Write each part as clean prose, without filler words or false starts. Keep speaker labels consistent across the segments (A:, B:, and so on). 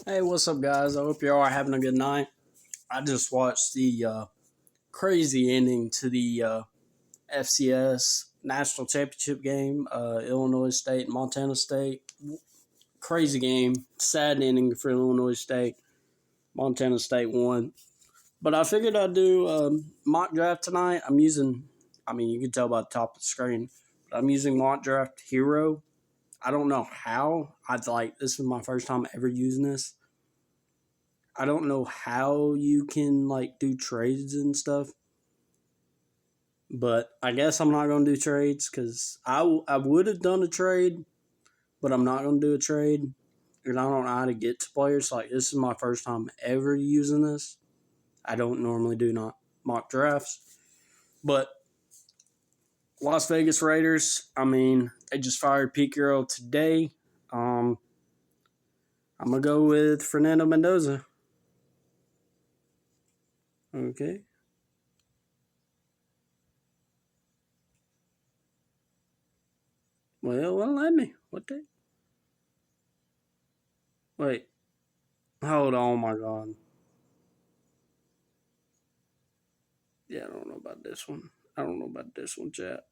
A: Hey, what's up, guys? I hope you all are having a good night. I just watched the crazy ending to the FCS National Championship game, Illinois State and Montana State. Crazy game, sad ending for Illinois State. Montana State won. But I figured I'd do mock draft tonight. You can tell by the top of the screen, but I'm using mock draft hero. I don't know how. This is my first time ever using this. I don't know how you can do trades and stuff, but I guess I'm not gonna do trades because I would have done a trade, but I'm not gonna do a trade because I don't know how to get to players. Like this is my first time ever using this. I don't normally do not mock drafts, but Las Vegas Raiders. They just fired Pete Carroll today. I'm gonna go with Fernando Mendoza. Okay. Well, let me. What the? Wait. Hold on. Oh my God. Yeah, I don't know about this one. I don't know about this one, chat.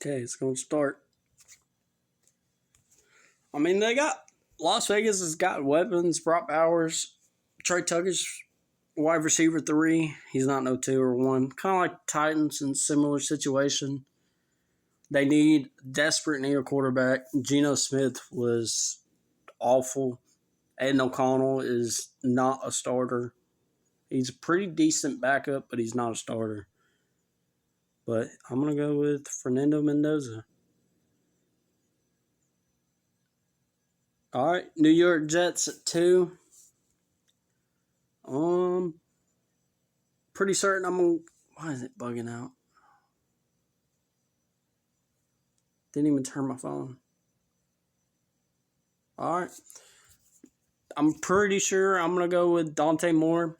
A: Okay, it's gonna start. They got Las Vegas has got weapons. Brock Bowers, Trey Tucker's wide receiver 3. He's not no 2 or 1. Kind of like Titans in similar situation. They need desperate need a quarterback. Geno Smith was awful. Aiden O'Connell is not a starter. He's a pretty decent backup, but he's not a starter. But I'm gonna go with Fernando Mendoza. All right, New York Jets at 2. Pretty certain I'm gonna. Why is it bugging out? Didn't even turn my phone. All right, I'm pretty sure I'm gonna go with Dante Moore.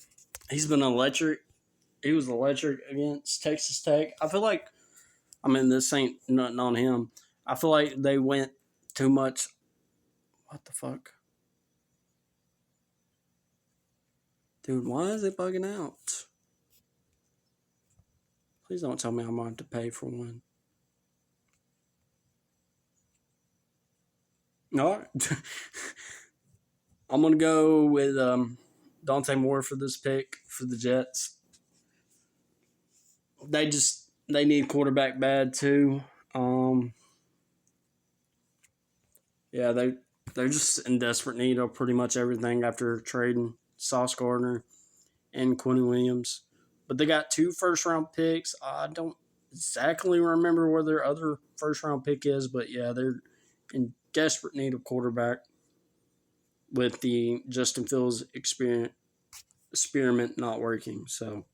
A: He's been electric. He was electric against Texas Tech. I feel like, this ain't nothing on him. I feel like they went too much. What the fuck? Dude, why is it bugging out? Please don't tell me I'm going to have to pay for one. All right. I'm going to go with Dante Moore for this pick for the Jets. They need quarterback bad too. Yeah, they're just in desperate need of pretty much everything after trading Sauce Gardner and Quentin Williams. But they got 2 first round picks. I don't exactly remember where their other first round pick is, but yeah, they're in desperate need of quarterback with the Justin Fields experiment not working. So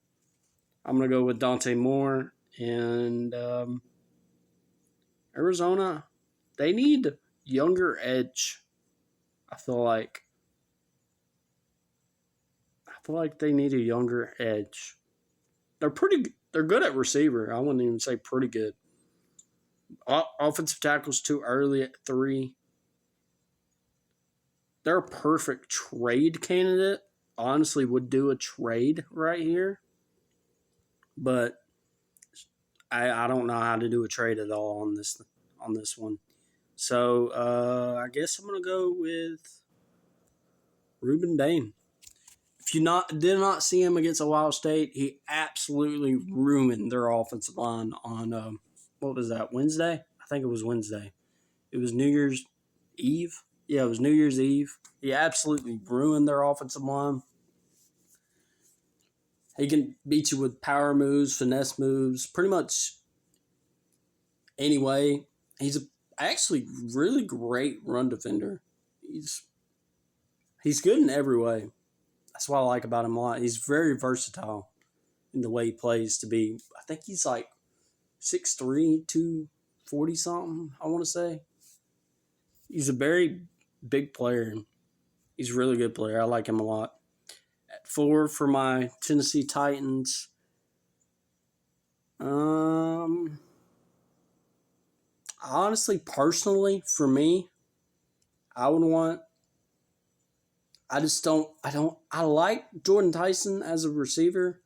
A: I'm going to go with Dante Moore and Arizona. They need younger edge. I feel like they need a younger edge. They're pretty. They're good at receiver. I wouldn't even say pretty good. Offensive tackles too early at 3. They're a perfect trade candidate. Honestly, would do a trade right here, but I don't know how to do a trade at all on this one. So I guess I'm gonna go with Ruben Bain. If you did not see him against Ohio State, he absolutely ruined their offensive line on what was that, Wednesday? I think it was Wednesday. It was New Year's Eve. Yeah, it was New Year's Eve. He absolutely ruined their offensive line. He can beat you with power moves, finesse moves, pretty much anyway. He's actually really great run defender. He's good in every way. That's what I like about him a lot. He's very versatile in the way he plays to be. I think he's like 6'3", 240 something, I want to say. He's a very big player. He's a really good player. I like him a lot. At 4 for my Tennessee Titans. Honestly, personally, for me, I would want. I like Jordan Tyson as a receiver.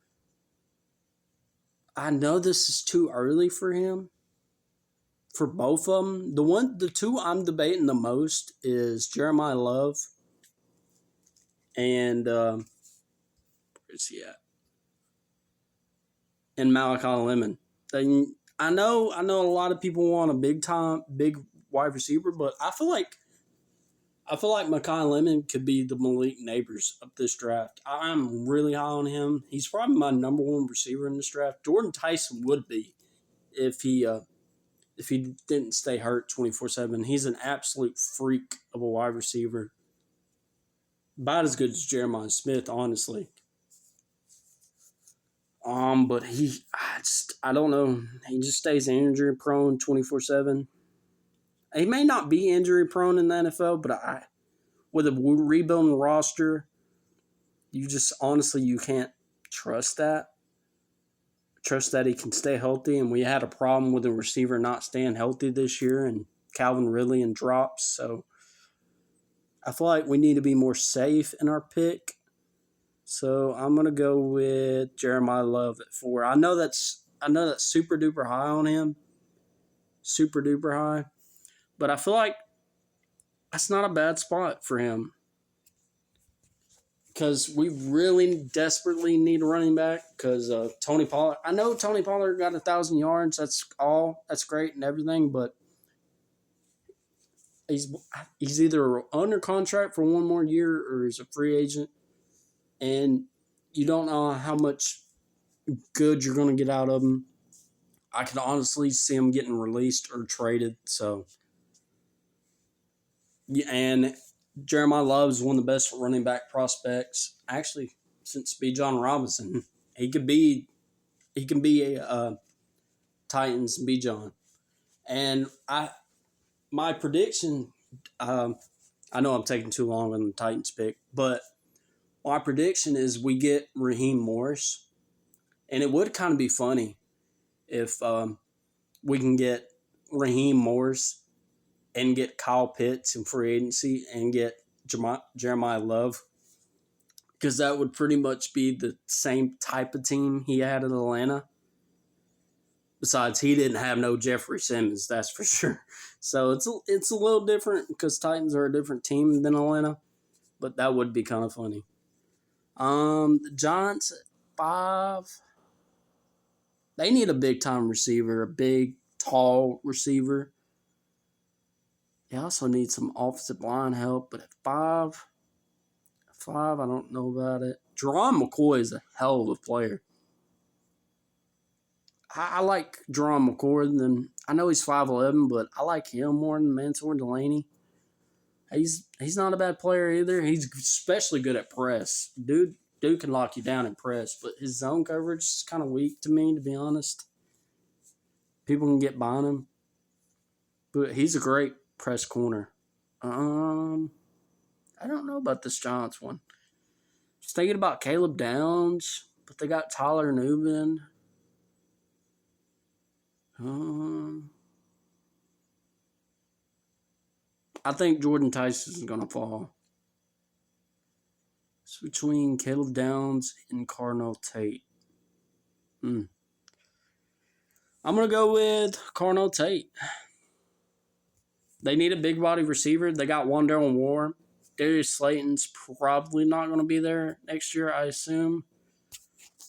A: I know this is too early for him. For both of them, the two I'm debating the most is Jeremiah Love and where's he at? And Malachi Lemon. I know a lot of people want a big wide receiver, but I feel like Malachi Lemon could be the Malik Neighbors of this draft. I'm really high on him. He's probably my number one receiver in this draft. Jordan Tyson would be if he didn't stay hurt 24/7. He's an absolute freak of a wide receiver. About as good as Jeremiah Smith, honestly. But I don't know. He just stays injury prone 24/7. He may not be injury prone in the NFL, but with a rebuilding roster, you just honestly you can't trust that. Trust that he can stay healthy, and we had a problem with the receiver not staying healthy this year, and Calvin Ridley and drops. So I feel like we need to be more safe in our pick. So I'm gonna go with Jeremiah Love at 4. I know that's super duper high on him, super duper high, but I feel like that's not a bad spot for him because we really desperately need a running back. Because Tony Pollard, I know Tony Pollard got 1,000 yards. That's great and everything, but he's either under contract for one more year or he's a free agent, and you don't know how much good you're going to get out of him. I could honestly see him getting released or traded. So, yeah, and Jeremiah Love is one of the best running back prospects actually since Bijan Robinson. He can be a Titans Bijan, and my prediction. I know I'm taking too long on the Titans pick, but my prediction is we get Raheem Morris, and it would kind of be funny if we can get Raheem Morris and get Kyle Pitts in free agency and get Jeremiah Love, because that would pretty much be the same type of team he had in Atlanta. Besides, he didn't have no Jeffrey Simmons, that's for sure. So it's a little different because Titans are a different team than Atlanta, but that would be kind of funny. The Giants at 5. They need a big time receiver, a big, tall receiver. They also need some offensive line help, but at 5, I don't know about it. Jerron McCoy is a hell of a player. I like Jerron McCoy. I know he's 5'11", but I like him more than Mansour Delaney. He's not a bad player either. He's especially good at press. Dude can lock you down in press, but his zone coverage is kind of weak to me, to be honest. People can get behind him, but he's a great press corner. I don't know about this Giants one. Just thinking about Caleb Downs, but they got Tyler Nubin. I think Jordan Tyson is going to fall. It's between Caleb Downs and Carnell Tate. I'm going to go with Carnell Tate. They need a big body receiver. They got Wan'Dale Moore. Darius Slayton's probably not going to be there next year, I assume.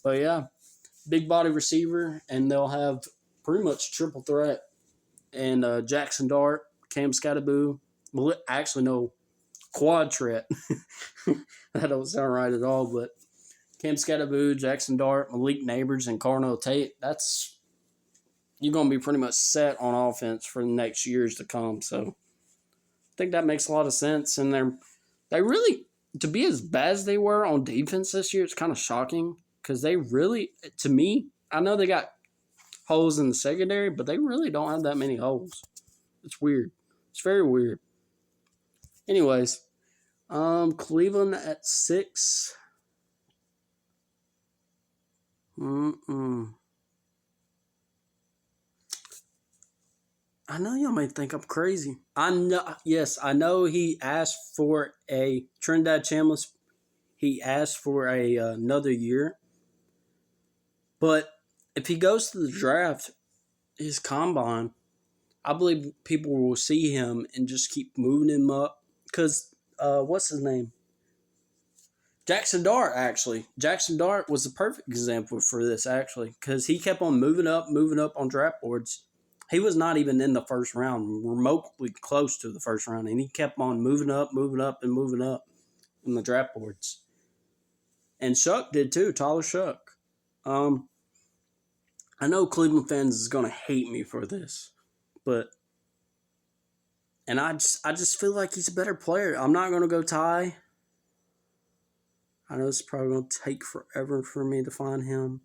A: But yeah, big body receiver, and they'll have pretty much triple threat. And Jackson Dart, Cam Skattebo. Well, actually, no, quad threat. That don't sound right at all, but Cam Skattebo, Jackson Dart, Malik Neighbors, and Carnell Tate, you're going to be pretty much set on offense for the next years to come. So I think that makes a lot of sense. And they really, to be as bad as they were on defense this year, it's kind of shocking because they really, to me, I know they got holes in the secondary, but they really don't have that many holes. It's weird. It's very weird. Anyways, Cleveland at 6. Mm-mm. I know y'all may think I'm crazy. I know, yes, I know he asked for a Trinidad Chambliss. He asked for another year, but if he goes to the draft, his combine, I believe people will see him and just keep moving him up. Because what's his name? Jackson Dart, actually. Jackson Dart was the perfect example for this, actually, because he kept on moving up on draft boards. He was not even in the first round, remotely close to the first round, and he kept on moving up, and moving up in the draft boards. And Shuck did too, Tyler Shuck. Um, I know Cleveland fans is going to hate me for this, but and I just feel like he's a better player. I'm not going to go Ty. I know it's probably going to take forever for me to find him.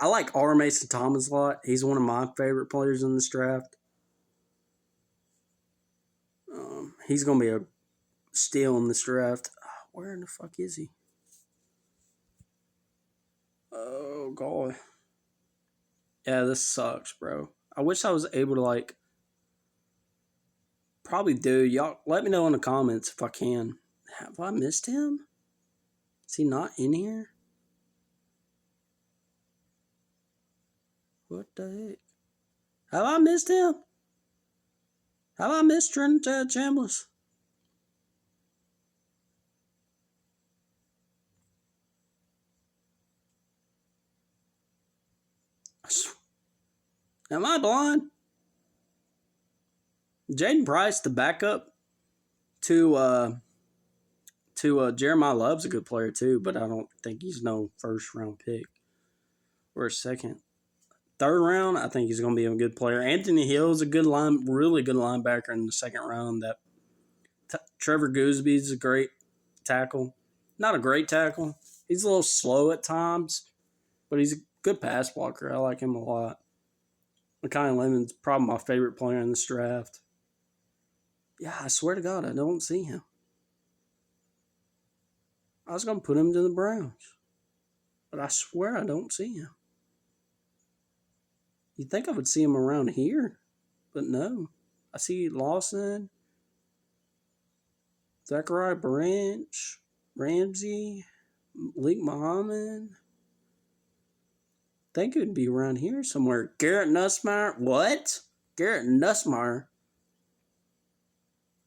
A: I like R. Mason Thomas a lot. He's one of my favorite players in this draft. He's going to be a steal in this draft. Where in the fuck is he? Oh, God. Yeah, this sucks, bro. I wish I was able to, like, probably do. Y'all, let me know in the comments if I can. Have I missed him? Is he not in here? What the heck? Have I missed him? Have I missed Trinidad Chambliss? Am I blind? Jaden Price, the backup to Jeremiah Love's a good player too, but I don't think he's no first round pick or a second. Third round, I think he's going to be a good player. Anthony Hill's a really good linebacker in the second round. Trevor Goosby's a great tackle. Not a great tackle. He's a little slow at times, but he's a good pass blocker. I like him a lot. Mekhi Lemon's probably my favorite player in this draft. Yeah, I swear to God, I don't see him. I was going to put him to the Browns, but I swear I don't see him. You'd think I would see him around here, but no. I see Lawson, Zachariah Branch, Ramsey, Malik Muhammad. I think it would be around here somewhere. Garrett Nussmeier. What? Garrett Nussmeier?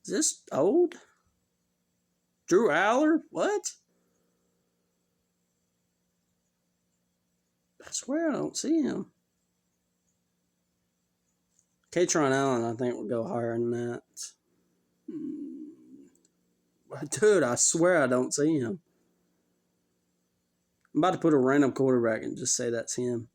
A: Is this old? Drew Aller? What? I swear I don't see him. Katron Allen, I think, would go higher than that. Dude, I swear I don't see him. I'm about to put a random quarterback and just say that's him.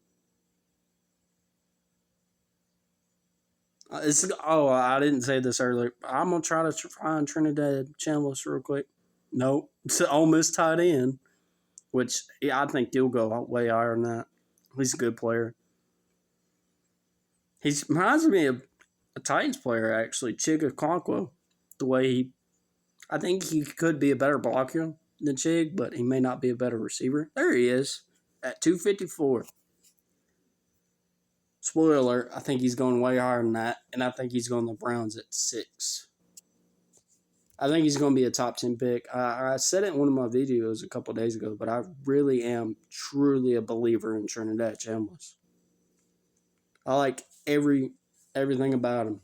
A: I didn't say this earlier. I'm going to try to find Trinidad Chambliss real quick. Nope. It's an Ole Miss tight end, which I think he'll go way higher than that. He's a good player. He reminds me of a Titans player, actually, Chig Okonkwo. The way I think he could be a better blocker than Chig, but he may not be a better receiver. There he is at 254. Spoiler alert, I think he's going way higher than that, and I think he's going to the Browns at 6. I think he's going to be a top 10 pick. I said it in one of my videos a couple days ago, but I really am truly a believer in Trinidad Chambliss. I like everything about him.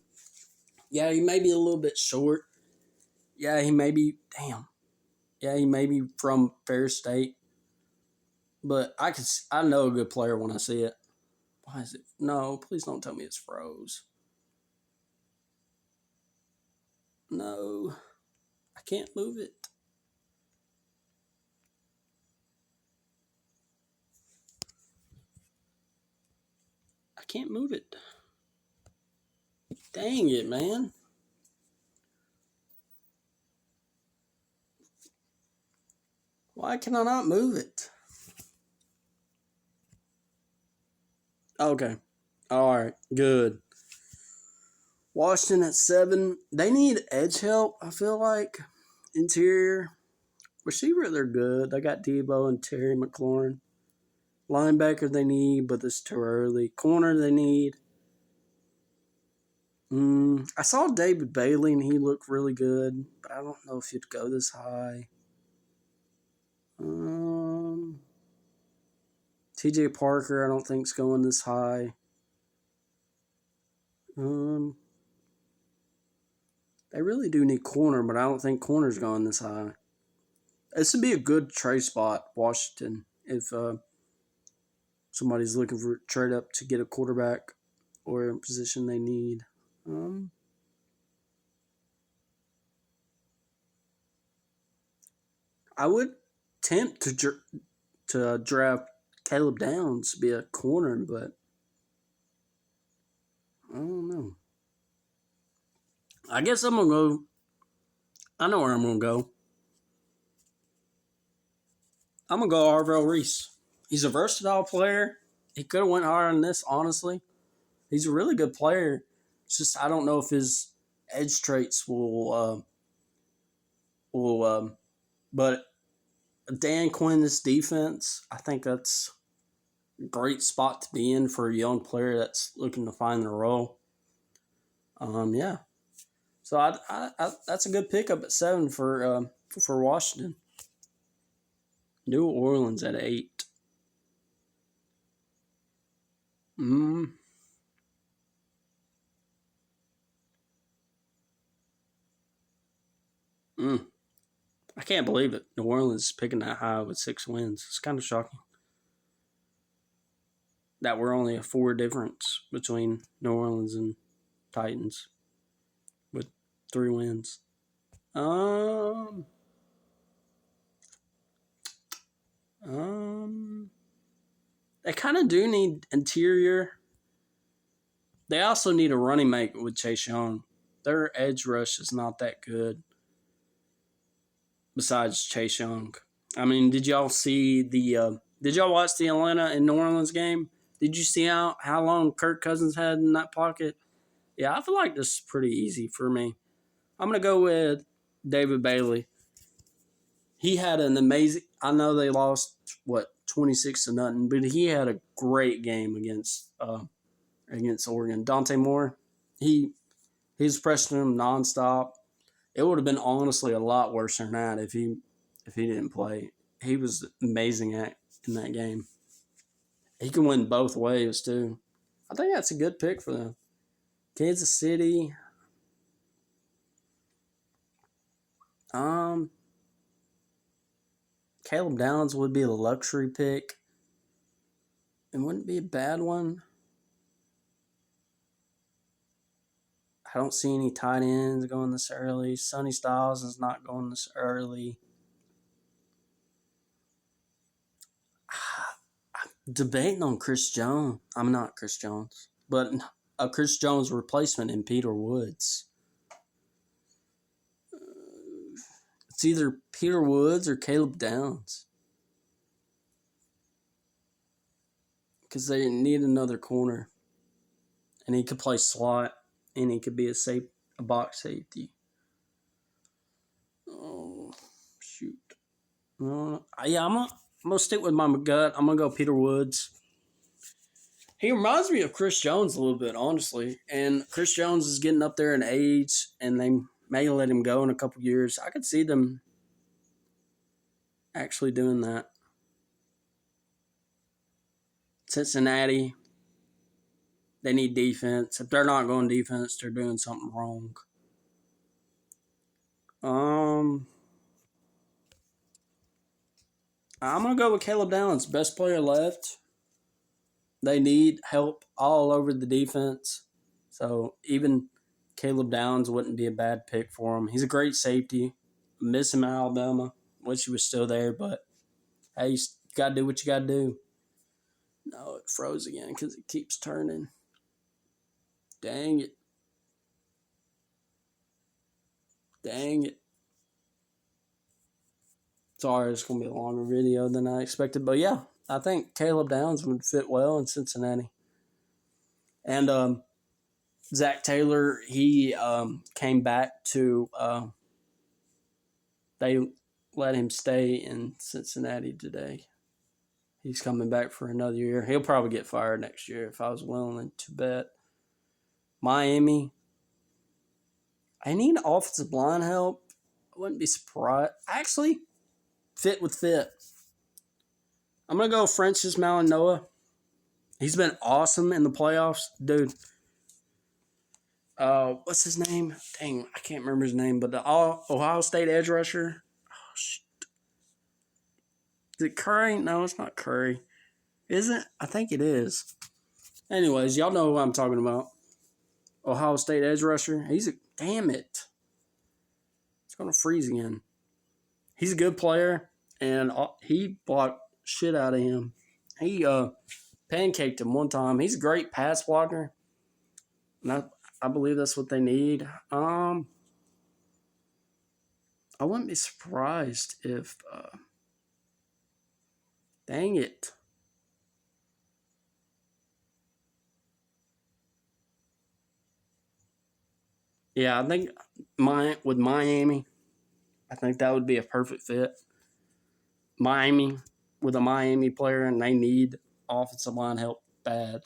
A: Yeah, he may be a little bit short. Yeah, he may be from Ferris State. But I know a good player when I see it. Why is it? No, please don't tell me it's froze. No, I can't move it. I can't move it. Dang it, man. Why can I not move it? Okay. All right. Good. Washington at 7. They need edge help, I feel like. Interior. Receiver, they're good. They got Debo and Terry McLaurin. Linebacker, they need, but it's too early. Corner, they need. I saw David Bailey, and he looked really good, but I don't know if he'd go this high. TJ Parker, I don't think is going this high. They really do need corner, but I don't think corner's going this high. This would be a good trade spot, Washington, if somebody's looking for a trade up to get a quarterback or a position they need. I would tempt to draft Caleb Downs to be a corner, but I don't know. I guess I'm going to go. I know where I'm going to go. I'm going to go Arvell Reese. He's a versatile player. He could have went higher on this, honestly. He's a really good player. It's just I don't know if his edge traits will but Dan Quinn's defense, I think that's a great spot to be in for a young player that's looking to find their role. Yeah. So I that's a good pickup at 7 for Washington. New Orleans at 8. I can't believe it. New Orleans is picking that high with 6 wins. It's kind of shocking that we're only a 4 difference between New Orleans and Titans with 3 wins. They kind of do need interior. They also need a running mate with Chase Young. Their edge rush is not that good. Besides Chase Young, I mean, did y'all see the? Did y'all watch the Atlanta and New Orleans game? Did you see how long Kirk Cousins had in that pocket? Yeah, I feel like this is pretty easy for me. I'm gonna go with David Bailey. He had an amazing. I know they lost 26-0, but he had a great game against Oregon. Dante Moore, he was pressing him nonstop. It would have been honestly a lot worse than that if he didn't play. He was amazing in that game. He can win both ways too. I think that's a good pick for them. Kansas City. Caleb Downs would be a luxury pick. It wouldn't be a bad one. I don't see any tight ends going this early. Sonny Styles is not going this early. I'm debating on Chris Jones. I'm not Chris Jones, but a Chris Jones replacement in Peter Woods. It's either Peter Woods or Caleb Downs. Because they need another corner. And he could play slot, and he could be a box safety. Oh, shoot. Yeah, I'm going to stick with my gut. I'm going to go Peter Woods. He reminds me of Chris Jones a little bit, honestly. And Chris Jones is getting up there in age, and they may let him go in a couple years. I could see them actually doing that. Cincinnati, they need defense. If they're not going defense, they're doing something wrong. I'm going to go with Caleb Downs, best player left. They need help all over the defense. So even Caleb Downs wouldn't be a bad pick for him. He's a great safety. Miss him at Alabama. Wish he was still there, but hey, you got to do what you got to do. No, it froze again because it keeps turning. Dang it. Sorry, it's going to be a longer video than I expected. But yeah, I think Caleb Downs would fit well in Cincinnati. And Zach Taylor, he came back to they let him stay in Cincinnati today. He's coming back for another year. He'll probably get fired next year if I was willing to bet. Miami, I need offensive line help. I wouldn't be surprised. Actually, fit with fit. I'm going to go Francis Malinois. He's been awesome in the playoffs. Dude, what's his name? Dang, I can't remember his name, but the Ohio State edge rusher. Oh, shit. Is it Curry? No, it's not Curry. Is it? I think it is. Anyways, y'all know who I'm talking about. Ohio State edge rusher. Damn it. It's going to freeze again. He's a good player, and he blocked shit out of him. He pancaked him one time. He's a great pass blocker. And I believe that's what they need. I wouldn't be surprised if dang it. Yeah, I think with Miami, I think that would be a perfect fit. Miami with a Miami player, and they need offensive line help bad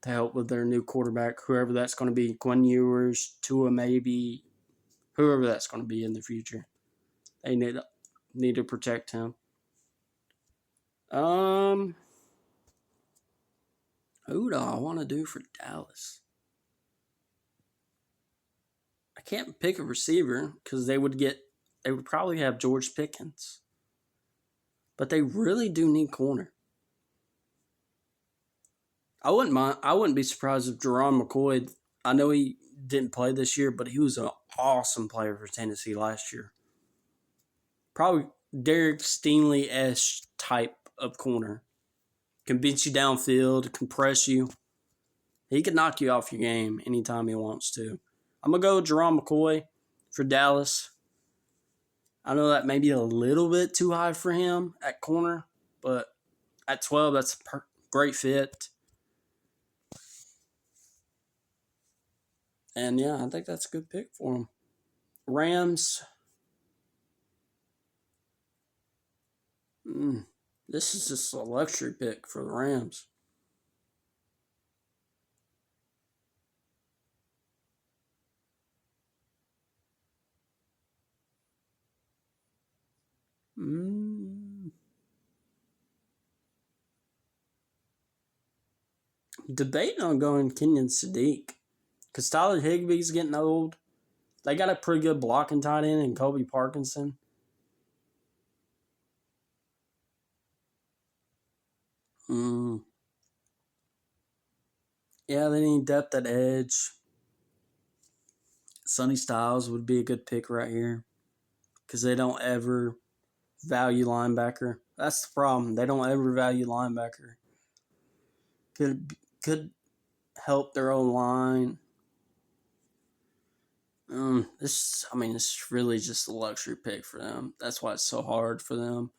A: to help with their new quarterback, whoever that's going to be. Quinn Ewers, Tua maybe, whoever that's going to be in the future. They need to protect him. Who do I want to do for Dallas? I can't pick a receiver because they would probably have George Pickens. But they really do need corner. I wouldn't be surprised if Jerron McCoy, I know he didn't play this year, but he was an awesome player for Tennessee last year. Probably Derek Stingley-esque type of corner. Can beat you downfield, can press you. He can knock you off your game anytime he wants to. I'm going to go Jerron McCoy for Dallas. I know that may be a little bit too high for him at corner, but at 12, that's a great fit. And, yeah, I think that's a good pick for him. Rams. This is just a luxury pick for the Rams. Debating on going Kenyon Sadiq. Because Tyler Higbee's getting old. They got a pretty good blocking tight end in Kobe Parkinson. Yeah, they need depth at edge. Sonny Styles would be a good pick right here. Because they don't ever value linebacker. That's the problem. They don't ever value linebacker. Could help their own line. It's really just a luxury pick for them. That's why it's so hard for them.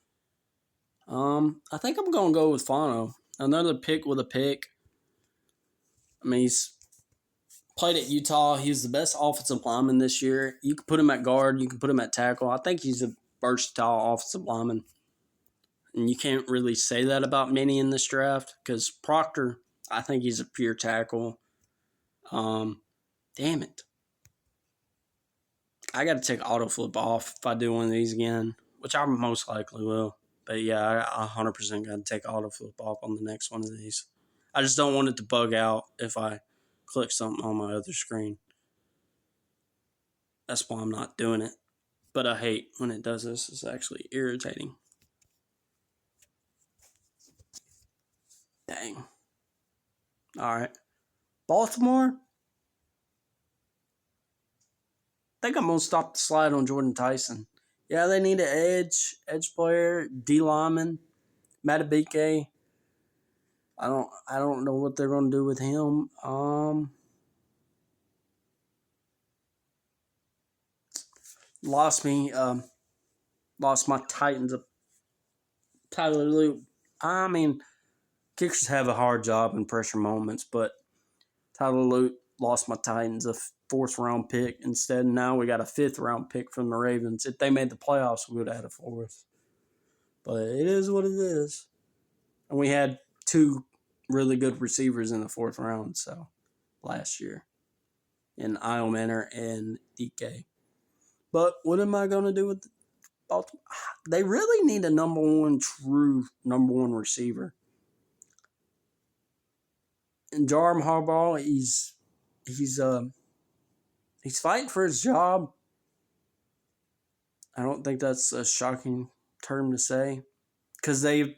A: I think I'm going to go with Fano. Another pick with a pick. He's played at Utah. He was the best offensive lineman this year. You can put him at guard. You can put him at tackle. I think he's a versatile offensive lineman. And you can't really say that about many in this draft because Proctor, I think he's a pure tackle. Damn it. I got to take Autoflip off if I do one of these again, which I most likely will. But yeah, I 100% got to take Autoflip off on the next one of these. I just don't want it to bug out if I click something on my other screen. That's why I'm not doing it. But I hate when it does this. It's actually irritating. Dang. All right. Baltimore. I think I'm going to stop the slide on Jordan Tyson. Yeah, they need an edge player, D lineman, Matabike. I don't know what they're going to do with him. Lost my Titans of Tyler Lute. Kickers have a hard job in pressure moments, but Tyler Lute lost my Titans a 4th-round pick instead. Now we got a 5th-round pick from the Ravens. If they made the playoffs, we would have had a 4th. But it is what it is. And we had 2 really good receivers in the 4th round, so last year in Isle Manor and DK. But what am I going to do with Baltimore? They really need a true number one receiver. And Jarm Harbaugh, he's fighting for his job. I don't think that's a shocking term to say, because they've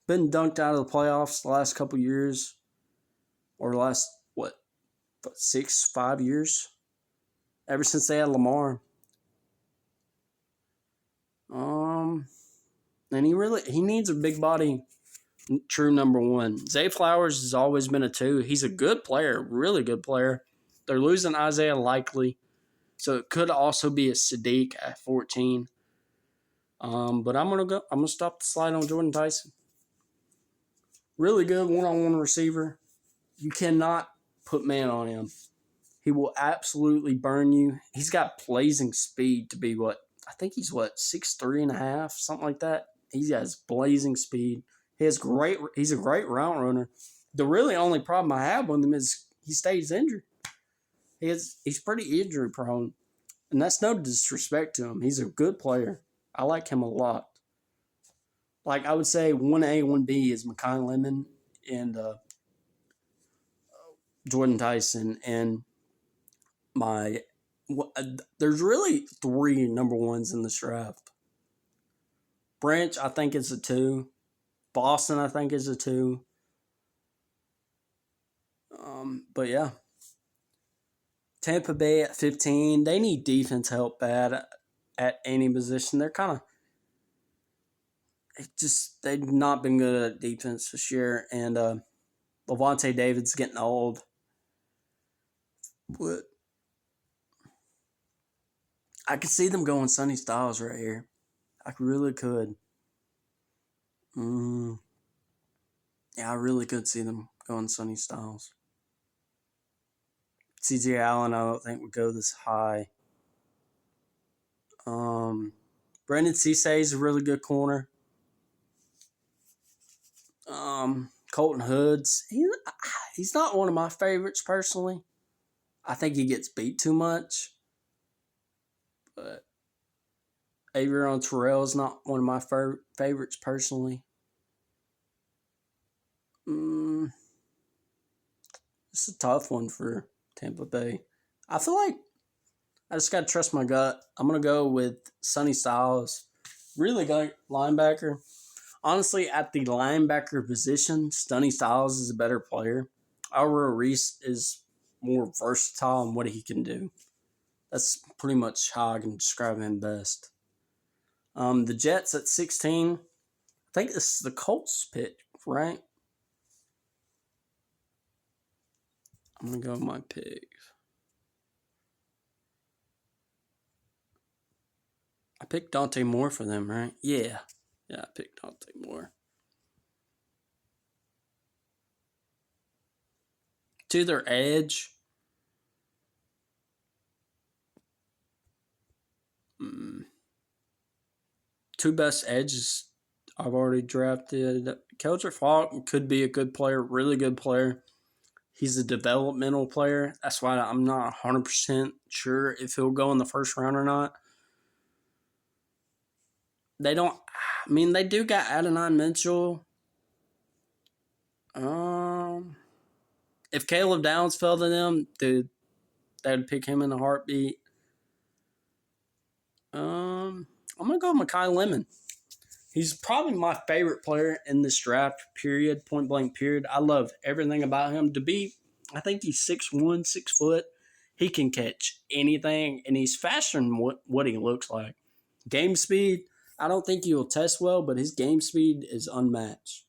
A: been dunked out of the playoffs the last couple years, or the last 5 years, ever since they had Lamar. And he needs a big body, true number one. Zay Flowers has always been a 2. He's a good player, really good player. They're losing Isaiah Likely, so it could also be a Sadiq at 14. But I'm gonna stop the slide on Jordan Tyson. Really good one-on-one receiver. You cannot put man on him. He will absolutely burn you. He's got blazing speed to be I think he's 6'3 and a half, something like that. He has blazing speed. He's a great route runner. The really only problem I have with him is he stays injured. He's pretty injury prone. And that's no disrespect to him. He's a good player. I like him a lot. Like, I would say 1A, 1B is Makai Lemon and Jordan Tyson. And there's really 3 number ones in this draft. Branch, I think, is a 2. Boston, I think, is a 2. But yeah. Tampa Bay at 15. They need defense help bad at any position. They're kind of they've not been good at defense this year. And Levante David's getting old. But I could see them going Sonny Styles right here. I really could. Yeah, I really could see them going Sonny Styles. C.J. Allen, I don't think would go this high. Brendan Cisse is a really good corner. Colton Hoods, he's not one of my favorites personally. I think he gets beat too much. But Avion Terrell is not one of my favorites personally. It's a tough one for Tampa Bay. I feel like I just got to trust my gut. I'm going to go with Sonny Styles. Really good linebacker. Honestly, at the linebacker position, Sonny Styles is a better player. Alvaro Reese is more versatile in what he can do. That's pretty much how I can describe him best. The Jets at 16. I think this is the Colts pick, right? I'm going to go with my pick. I picked Dante Moore for them, right? Yeah. Yeah, I picked Dante Moore. To their edge. Two best edges I've already drafted. Keldrick Faulk could be a good player, really good player. He's a developmental player. That's why I'm not 100% sure if he'll go in the first round or not. They do got Adonai Mitchell. If Caleb Downs fell to them, dude, they'd pick him in a heartbeat. I'm going to go with Makai Lemon. He's probably my favorite player in this draft, period, point blank, period. I love everything about him. I think he's 6'1", 6 foot. He can catch anything, and he's faster than what he looks like. Game speed, I don't think he will test well, but his game speed is unmatched.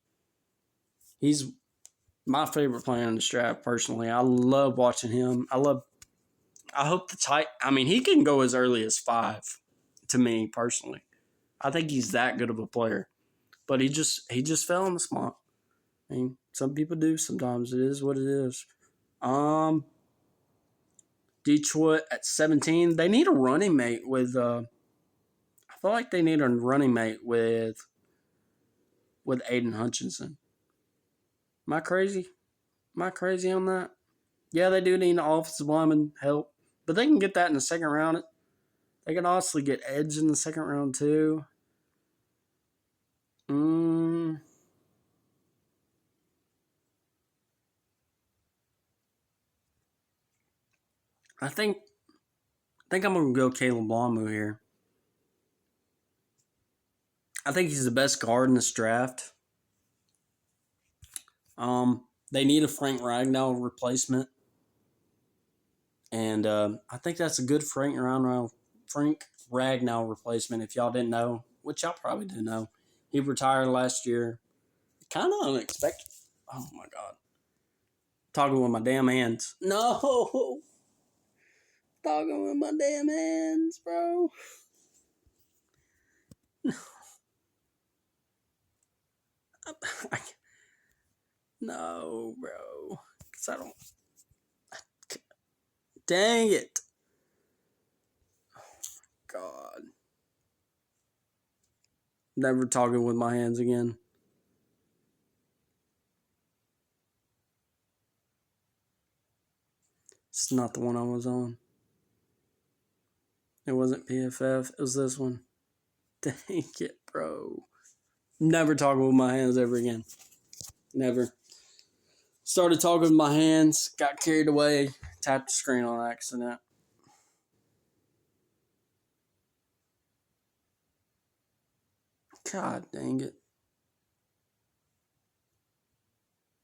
A: He's my favorite player in this draft, personally. I love watching him. He can go as early as 5, to me, personally. I think he's that good of a player. But he just fell in the spot. I mean, some people do sometimes. It is what it is. Detroit at 17. They need a running mate with. I feel like they need a running mate with Aiden Hutchinson. Am I crazy? Am I crazy on that? Yeah, they do need an offensive lineman help, but they can get that in the second round. They can also get edge in the second round too. I think I'm gonna go Caleb Lamu here. I think he's the best guard in this draft. They need a Frank Ragnow replacement, and I think that's a good Frank Ragnow replacement. If y'all didn't know, which y'all probably do know, he retired last year. Kind of unexpected. Oh my god! Talking with my damn hands. No, talking with my damn hands, bro. No, bro. Because I don't. Dang it. God. Never talking with my hands again. It's not the one I was on. It wasn't PFF. It was this one. Dang it, bro. Never talking with my hands ever again. Never. Started talking with my hands, got carried away, tapped the screen on accident. God dang it.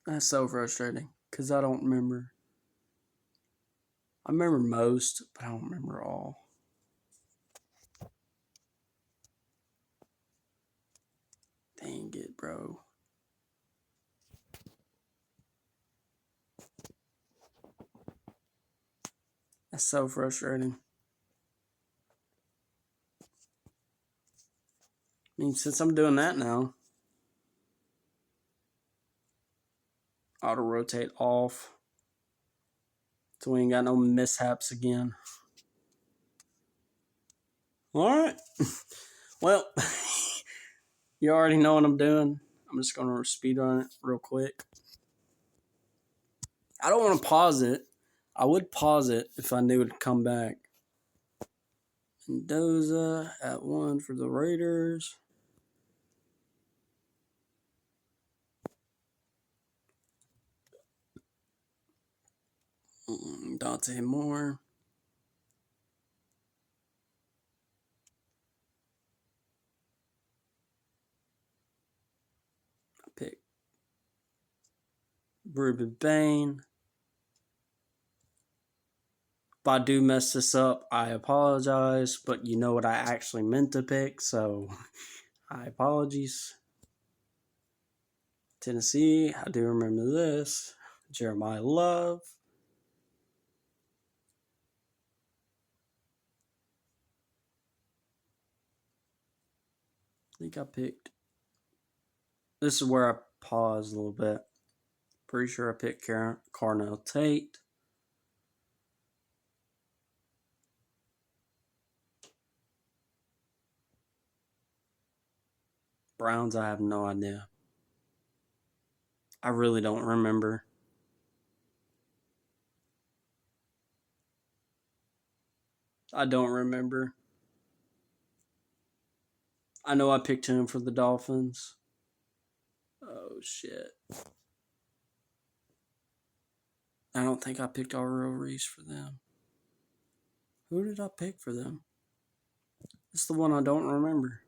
A: That's so frustrating because I don't remember. I remember most, but I don't remember all. Dang it, bro. That's so frustrating. I mean, since I'm doing that now, auto rotate off. So we ain't got no mishaps again. Alright. Well, you already know what I'm doing. I'm just going to speed run it real quick. I don't want to pause it. I would pause it if I knew it'd come back. Mendoza at 1 for the Raiders. Dante Moore. I pick Ruben Bain. If I do mess this up, I apologize, but you know what I actually meant to pick, so I apologies. Tennessee, I do remember this. Jeremiah Love. I think I picked. This is where I paused a little bit. Pretty sure I picked Carnell Tate. Browns, I have no idea. I really don't remember. I don't remember. I know I picked him for the Dolphins. Oh, shit. I don't think I picked Aurel Reese for them. Who did I pick for them? It's the one I don't remember.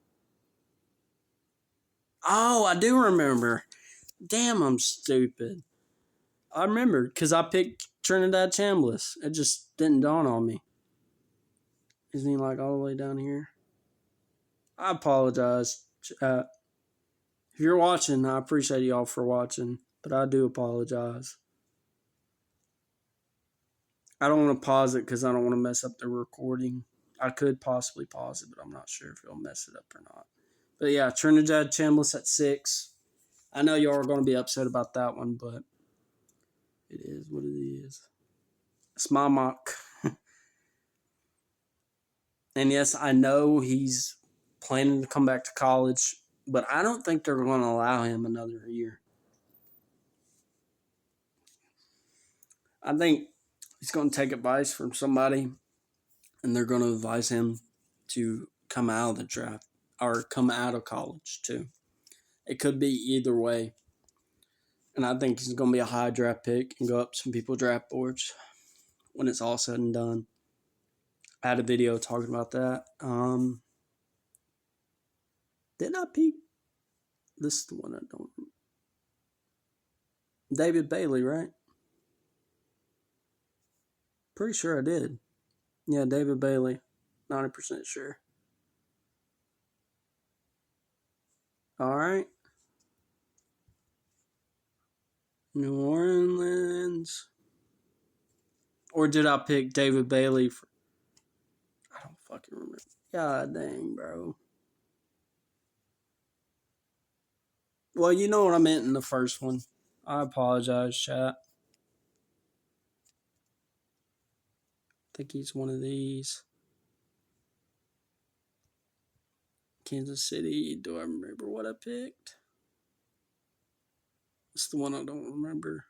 A: Oh, I do remember. Damn, I'm stupid. I remember because I picked Trinidad Chambliss. It just didn't dawn on me. Isn't he like all the way down here? I apologize. If you're watching, I appreciate y'all for watching, but I do apologize. I don't want to pause it because I don't want to mess up the recording. I could possibly pause it, but I'm not sure if it'll mess it up or not. But yeah, Trinidad Chambliss at 6. I know y'all are going to be upset about that one, but it is what it is. It's my mock. And yes, I know he's planning to come back to college, but I don't think they're going to allow him another year. I think he's going to take advice from somebody, and they're going to advise him to come out of the draft or come out of college too. It could be either way. And I think he's going to be a high draft pick and go up some people's draft boards when it's all said and done. I had a video talking about that. Did I peek? This is the one I don't remember. David Bailey, right? Pretty sure I did. Yeah, David Bailey. 90% sure. All right. New Orleans. Or did I pick David Bailey for... I don't fucking remember. God dang, bro. Well, you know what I meant in the first one. I apologize, chat. I think he's one of these. Kansas City. Do I remember what I picked? It's the one I don't remember.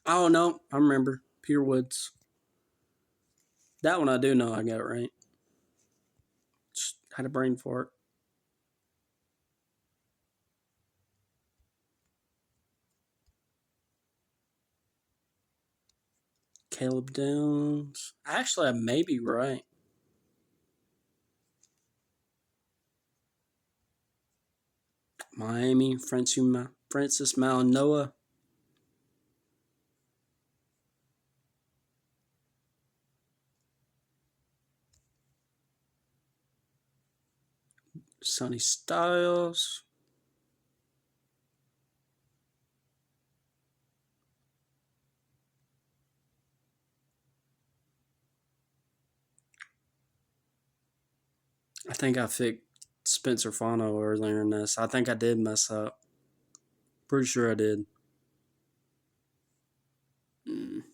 A: Oh, no. I remember. Peter Woods. That one I do know I got it right. Just had a brain fart. Caleb Downs. Actually, I may be right. Miami, Francis Mauigoa. Sonny Styles. I think I picked Spencer Fano earlier in this. I think I did mess up. Pretty sure I did. I'm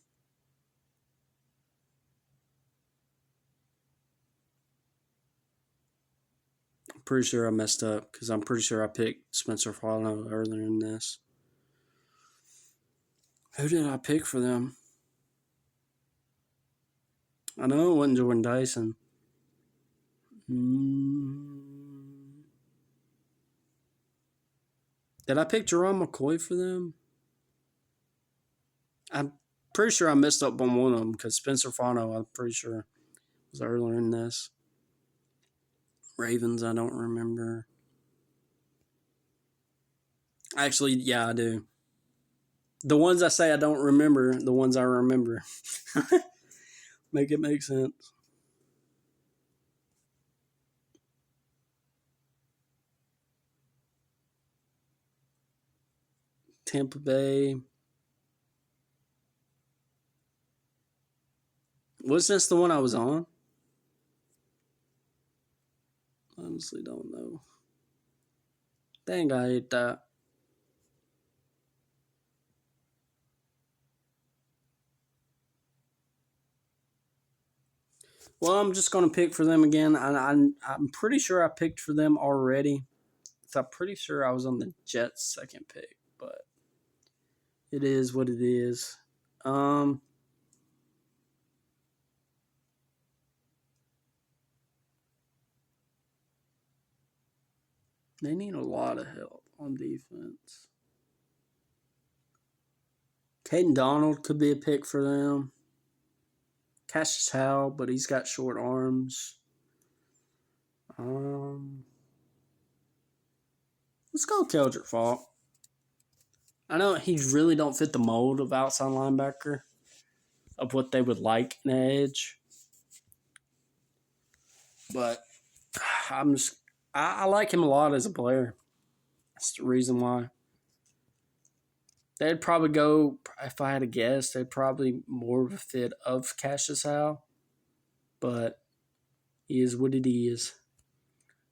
A: pretty sure I messed up because I'm pretty sure I picked Spencer Fano earlier in this. Who did I pick for them? I know it wasn't Jordan Dyson. Did I pick Jerome McCoy for them? I'm pretty sure I messed up on one of them because Spencer Fano, I'm pretty sure, was earlier in this. Ravens, I don't remember. Actually, yeah, I do. The ones I say I don't remember, the ones I remember. Make it make sense. Tampa Bay. Was this the one I was on? Honestly, don't know. Dang, I hate that. Well, I'm just going to pick for them again. I'm pretty sure I picked for them already. So I'm pretty sure I was on the Jets' second pick, but it is what it is. They need a lot of help on defense. Caden Donald could be a pick for them. Cassius Howell, but he's got short arms. Let's go Keldrick Faulk. I know he really don't fit the mold of outside linebacker of what they would like in edge, but I like him a lot as a player. That's the reason why. They'd probably go, if I had to guess, they'd probably more of a fit of Cassius Howell, but he is what it is.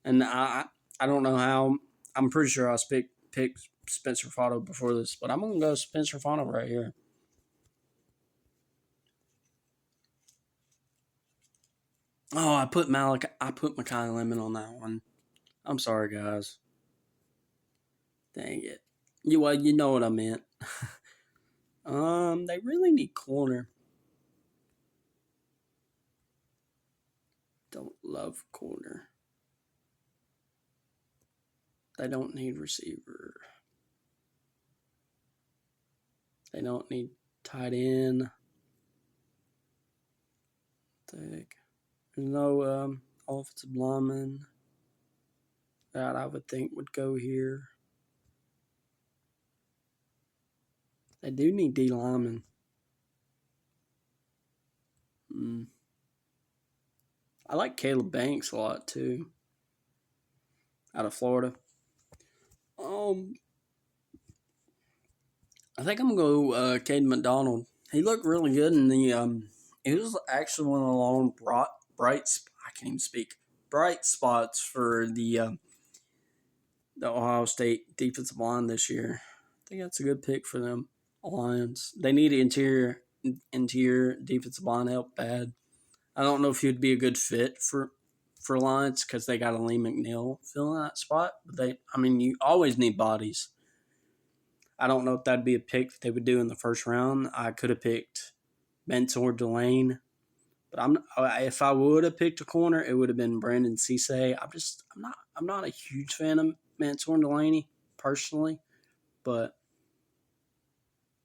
A: And I don't know how. I'm pretty sure I was picked Spencer Fano before this, but I'm going to go Spencer Fano right here. Oh, I put Makai Lemon on that one. I'm sorry, guys. Dang it. You know what I meant. They really need corner. Don't love corner. They don't need receiver. They don't need tight end. There's no offensive lineman that I would think would go here. They do need D lineman. I like Caleb Banks a lot too, out of Florida. I think I'm gonna go Caden McDonald. He looked really good in the. He was actually one of the long I can't even speak. Bright spots for the Ohio State defensive line this year. I think that's a good pick for them. Lions. They need interior defensive line help bad. I don't know if he'd be a good fit for Lions because they got a Lee McNeil filling that spot. But you always need bodies. I don't know if that'd be a pick they would do in the first round. I could have picked Benson or Delane, but if I would have picked a corner, it would have been Brandon Cisse. I'm not a huge fan of Mansour Delaney personally, but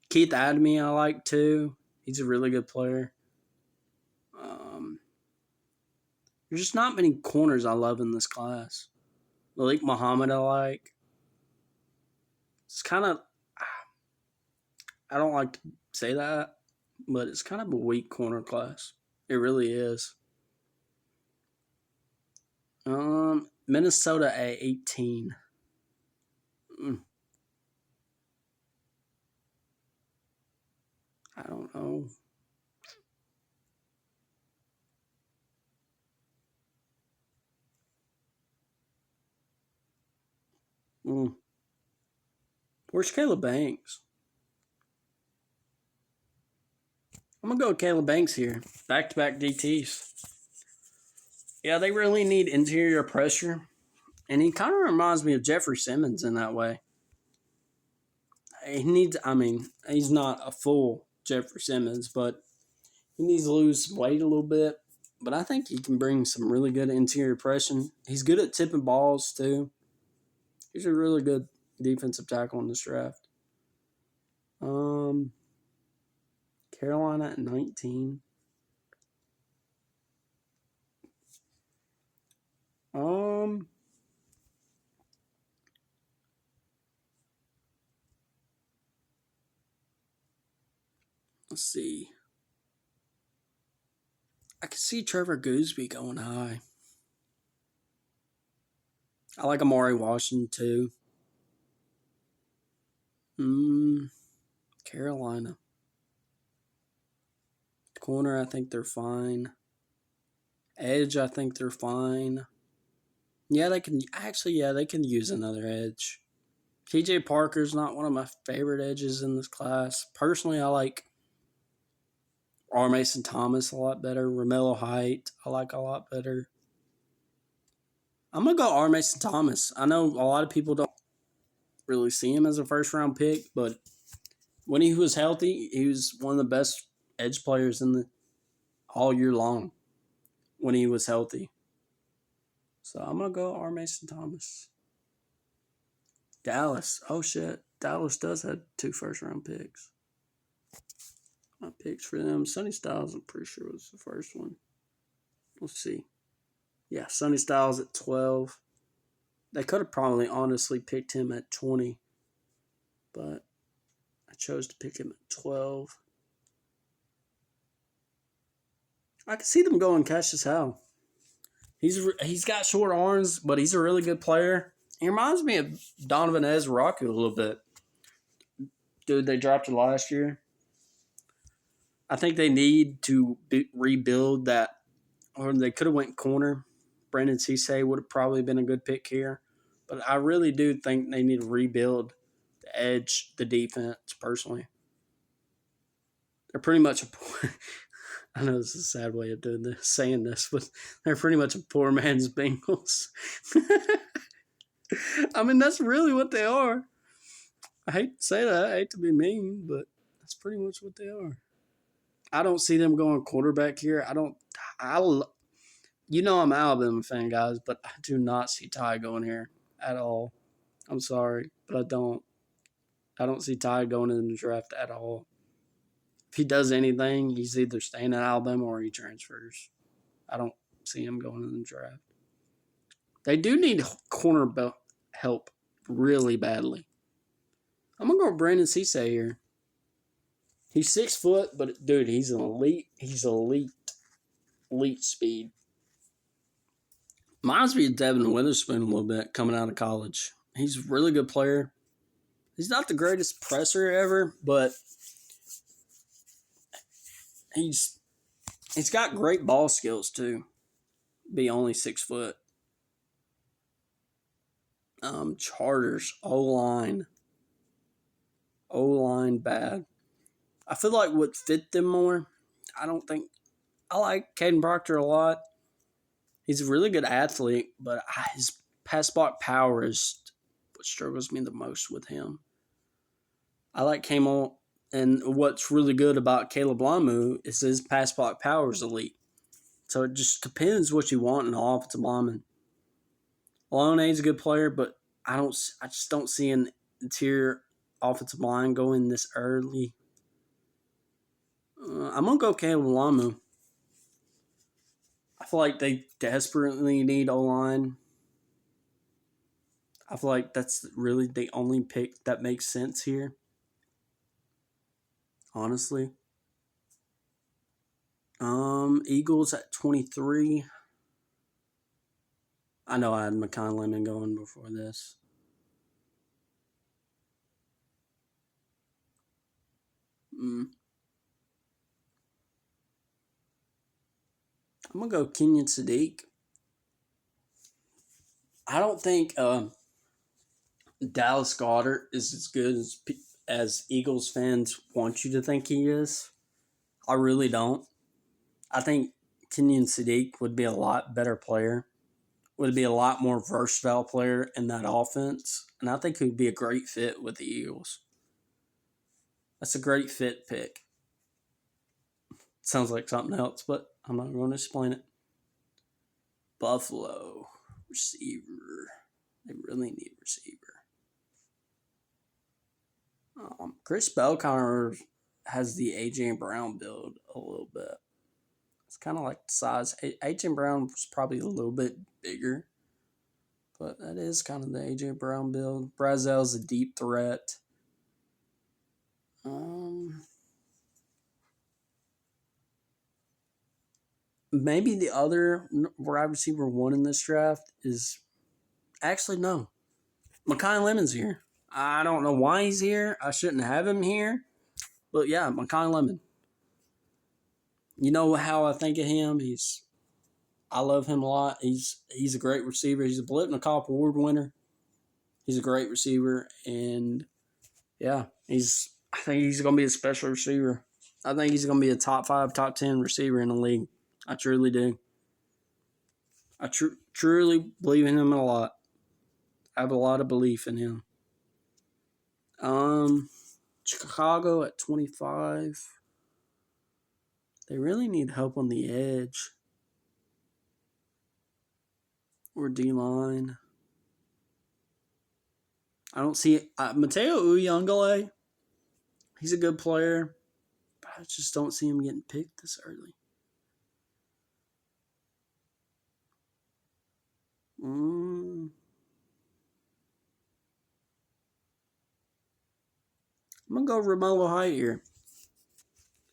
A: Keith Adamy I like too. He's a really good player. There's just not many corners I love in this class. Malik Muhammad I like. It's kind of, I don't like to say that, but it's kind of a weak corner class. It really is. Minnesota at 18. I don't know. Where's Caleb Banks? I'm going to go with Caleb Banks here. Back-to-back DTs. Yeah, they really need interior pressure. And he kind of reminds me of Jeffrey Simmons in that way. He's not a full Jeffrey Simmons, but he needs to lose some weight a little bit. But I think he can bring some really good interior pressure. He's good at tipping balls, too. He's a really good defensive tackle in this draft. Carolina at 19. Let's see. I could see Trevor Gooseby going high. I like Amari Washington too. Carolina. Corner, I think they're fine. Edge, I think they're fine. Yeah, they can use another edge. TJ Parker's not one of my favorite edges in this class. Personally, I like R. Mason Thomas a lot better. Romello Height, I like a lot better. I'm going to go R. Mason Thomas. I know a lot of people don't really see him as a first-round pick, but when he was healthy, he was one of the best edge players all year long when he was healthy. So I'm going to go R. Mason Thomas. Dallas. Oh, shit. Dallas does have 2 first-round picks. My picks for them. Sonny Styles, I'm pretty sure was the first one. Let's see. Yeah, Sonny Styles at 12. They could have probably honestly picked him at 20, but I chose to pick him at 12. I can see them going Cassius Howe. He's got short arms, but he's a really good player. He reminds me of Donovan Ezraku a little bit. Dude, they dropped it last year. I think they need to rebuild that, or they could have went corner. Brandon Cisse would have probably been a good pick here. But I really do think they need to rebuild the edge, the defense, personally. They're pretty much I know this is a sad way of doing this, saying this, but they're pretty much a poor man's Bengals. I mean, that's really what they are. I hate to say that. I hate to be mean, but that's pretty much what they are. I don't see them going quarterback here. I don't. I. You know I'm an Alabama fan, guys, but I do not see Ty going here at all. I'm sorry, but I don't. I don't see Ty going in the draft at all. If he does anything, he's either staying at Alabama or he transfers. I don't see him going in the draft. They do need corner help really badly. I'm gonna go with Brandon Cisse here. He's 6 foot, but dude, he's an elite. He's elite speed. Reminds me of Devin Witherspoon a little bit coming out of college. He's a really good player. He's not the greatest presser ever, but he's got great ball skills too. Be only 6 foot. Chargers O-line bad. I feel like what fit them more. I don't think I like Caden Proctor a lot. He's a really good athlete, but his pass block power is what struggles me the most with him. I like Camo, and what's really good about Caleb Lamu is his pass block power is elite. So it just depends what you want in an offensive lineman. Alone is a good player, but I just don't see an interior offensive line going this early. I'm gonna go Caleb Lamu. I feel like they desperately need O-line. I feel like that's really the only pick that makes sense here. Honestly. Eagles at 23. I know I had Makai Lemon going before this. I'm going to go Kenyon Sadiq. I don't think Dallas Goedert is as good as Eagles fans want you to think he is. I really don't. I think Kenyon Sadiq would be a lot better player, would be a lot more versatile player in that offense, and I think he would be a great fit with the Eagles. That's a great fit pick. Sounds like something else, but I'm not going to explain it. Buffalo receiver. They really need a receiver. Chris Bell kind of has the A.J. Brown build a little bit. It's kind of like the size. A.J. Brown was probably a little bit bigger, but that is kind of the A.J. Brown build. Brazel's a deep threat. Maybe the other wide receiver one in this draft is actually no. Makai Lemon's here. I don't know why he's here. I shouldn't have him here. But yeah, Makai Lemon. You know how I think of him. I love him a lot. He's a great receiver. He's a Biletnikoff Award winner. He's a great receiver, and yeah, I think he's going to be a special receiver. I think he's going to be a top 5, top 10 receiver in the league. I truly do. I truly believe in him a lot. I have a lot of belief in him. Chicago at 25. They really need help on the edge or D-line. I don't see Mateo Uyungale. He's a good player, but I just don't see him getting picked this early. I'm going to go Romello Height here.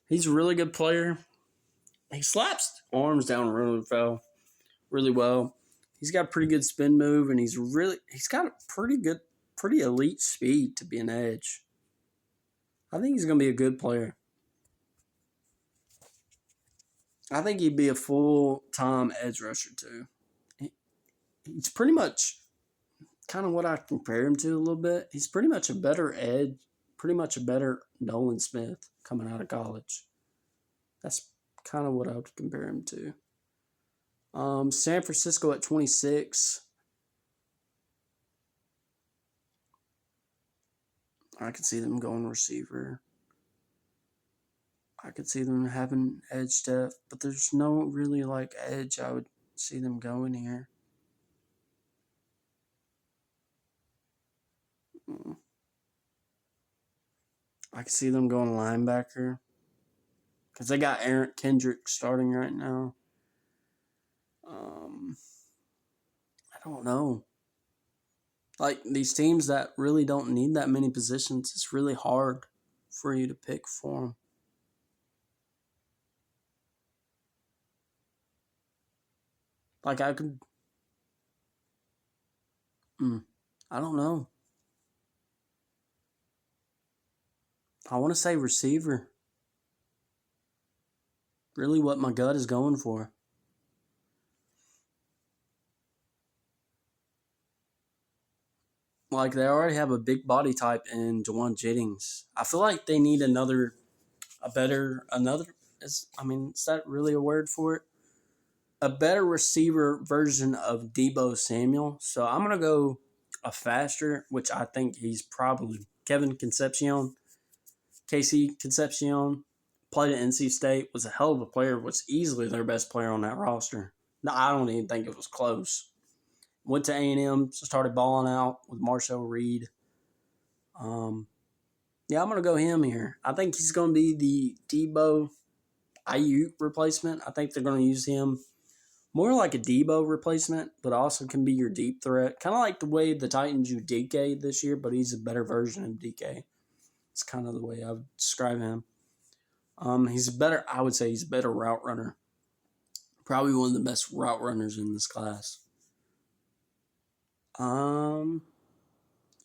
A: He's a really good player. He slaps arms down really well. He's got a pretty good spin move, and he's got a pretty elite speed to be an edge. I think he's going to be a good player. I think he'd be a full-time edge rusher too. He's pretty much kind of what I compare him to a little bit. He's pretty much a better edge, pretty much a better Nolan Smith coming out of college. That's kind of what I would compare him to. San Francisco at 26. I could see them going receiver. I could see them having edge depth, but there's no really like edge I would see them going here. I could see them going linebacker because they got Eric Kendrick starting right now. I don't know. Like these teams that really don't need that many positions, it's really hard for you to pick for them. Like I could, I don't know. I want to say receiver. Really, what my gut is going for. Like they already have a big body type in Jawan Jennings. I feel like they need another. Is that really a word for it? A better receiver version of Debo Samuel. So I'm gonna go a faster, which I think he's probably Kevin Concepcion. KC Concepcion played at NC State, was a hell of a player, was easily their best player on that roster. No, I don't even think it was close. Went to A&M, started balling out with Marshall Reed. Yeah, I'm going to go him here. I think he's going to be the Debo Ayuk replacement. I think they're going to use him more like a Debo replacement, but also can be your deep threat. Kind of like the way the Titans used DK this year, but he's a better version of DK. It's kind of the way I would describe him. I would say he's a better route runner. Probably one of the best route runners in this class.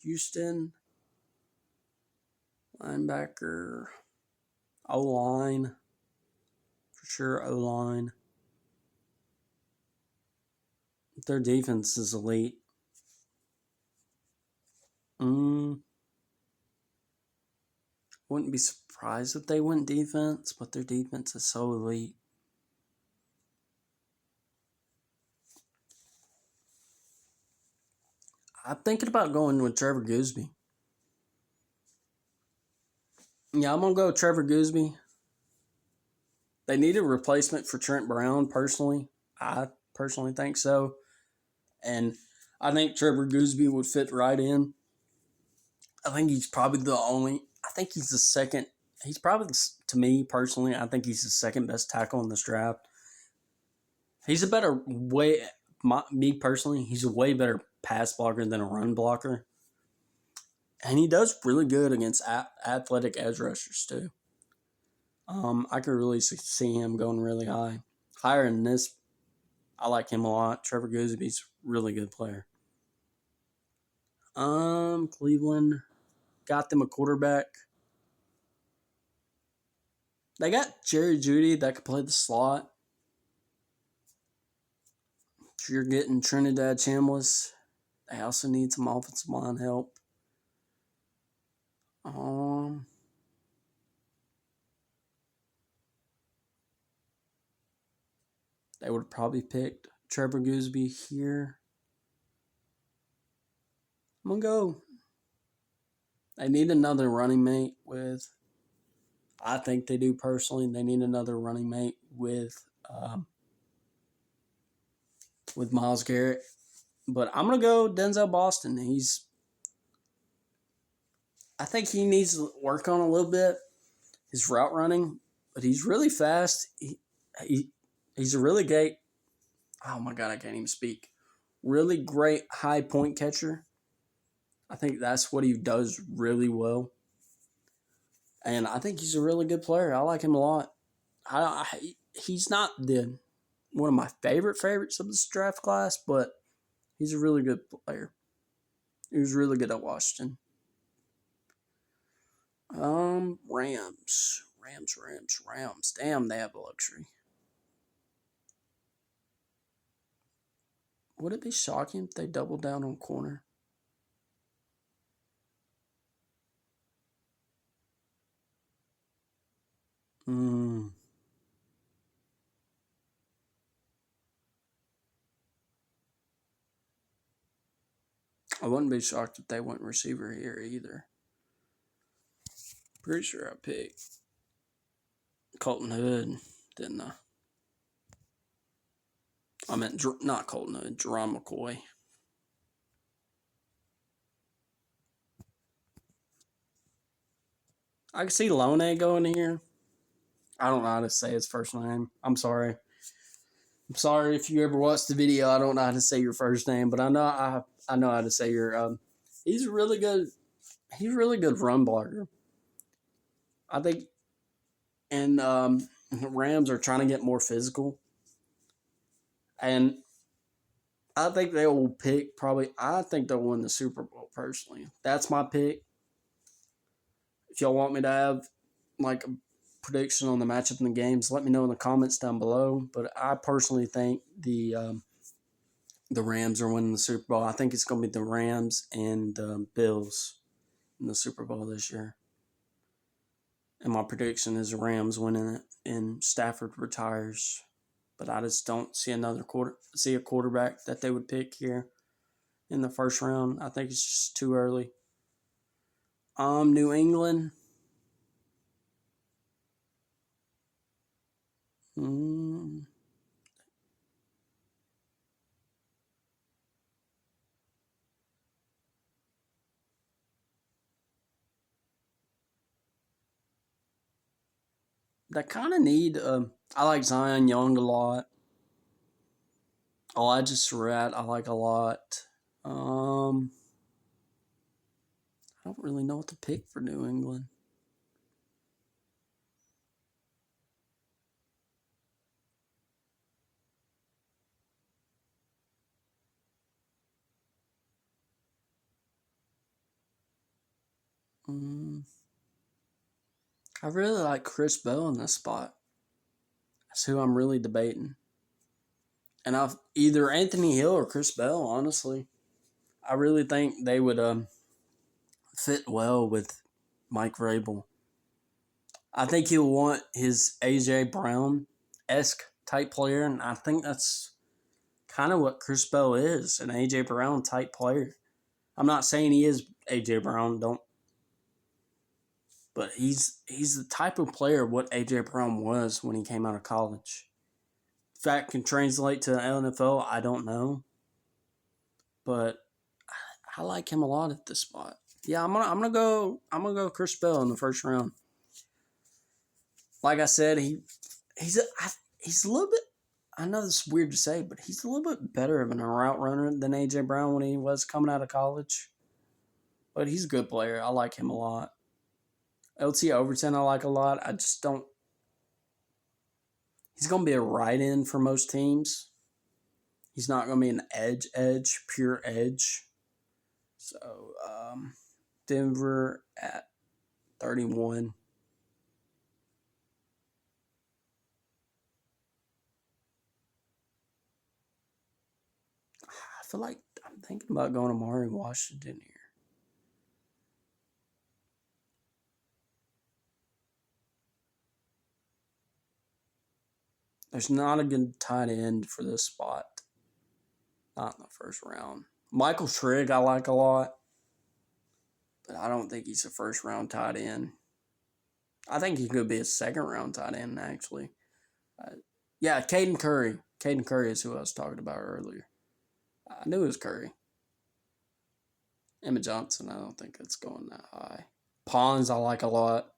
A: Houston, linebacker, O-line, for sure O-line. Their defense is elite. Wouldn't be surprised if they went defense, but their defense is so elite. I'm thinking about going with Trevor Goosby. Yeah, I'm going to go with Trevor Goosby. They need a replacement for Trent Brown, personally. I personally think so. And I think Trevor Goosby would fit right in. I think he's probably I think he's the second. He's probably, to me personally, I think he's the second best tackle in this draft. He's a better me personally, he's a way better pass blocker than a run blocker. And he does really good against athletic edge rushers too. I could really see him going really high. Higher than this, I like him a lot. Trevor Goosby's a really good player. Cleveland got them a quarterback. They got Jerry Jeudy that could play the slot. If you're getting Trinidad Chambliss, they also need some offensive line help. They would have probably picked Trevor Goosby here. I'm going to go. They need another running mate with, I think they do personally, they need another running mate with Myles Garrett. But I'm going to go Denzel Boston. I think he needs to work on a little bit, his route running, but he's really fast. He's a really great, oh my God, I can't even speak. Really great high point catcher. I think that's what he does really well. And I think he's a really good player. I like him a lot. He's not one of my favorites of this draft class, but he's a really good player. He was really good at Washington. Rams. Damn, they have a luxury. Would it be shocking if they doubled down on corner? I wouldn't be shocked if they went receiver here either. Pretty sure I picked Colton Hood, didn't I? I meant not Colton Hood, Jerron McCoy. I can see Lone going here. I don't know how to say his first name. I'm sorry. I'm sorry if you ever watched the video. I don't know how to say your first name, but I know how to say your. He's really good. He's a really good run blocker. I think, and Rams are trying to get more physical, and I think they will pick probably. I think they'll win the Super Bowl personally. That's my pick. If y'all want me to have like a prediction on the matchup in the games, let me know in the comments down below. But I personally think the Rams are winning the Super Bowl. I think it's going to be the Rams and Bills in the Super Bowl this year. And my prediction is the Rams winning it and Stafford retires. But I just don't see a quarterback that they would pick here in the first round. I think it's just too early. New England. They kind of need. I like Zion Young a lot. Elijah Surratt I like a lot. I don't really know what to pick for New England. I really like Chris Bell in this spot. That's who I'm really debating. And I've either Anthony Hill or Chris Bell, honestly. I really think they would fit well with Mike Vrabel. I think he'll want his A.J. Brown-esque type player, and I think that's kind of what Chris Bell is, an A.J. Brown type player. I'm not saying he is A.J. Brown, but he's the type of player what A.J. Brown was when he came out of college. If that can translate to the NFL, I don't know. But I like him a lot at this spot. Yeah, I'm gonna go Chris Bell in the first round. Like I said, he's a little bit. I know this is weird to say, but he's a little bit better of a route runner than A.J. Brown when he was coming out of college. But he's a good player. I like him a lot. LT Overton I like a lot. I just don't. He's going to be a right end for most teams. He's not going to be an pure edge. So, Denver at 31. I feel like I'm thinking about going to Amari Washington here. There's not a good tight end for this spot. Not in the first round. Michael Trigg I like a lot. But I don't think he's a first round tight end. I think he could be a second round tight end, actually. Yeah, Caden Curry. Caden Curry is who I was talking about earlier. I knew it was Curry. Emma Johnson, I don't think it's going that high. Pons, I like a lot.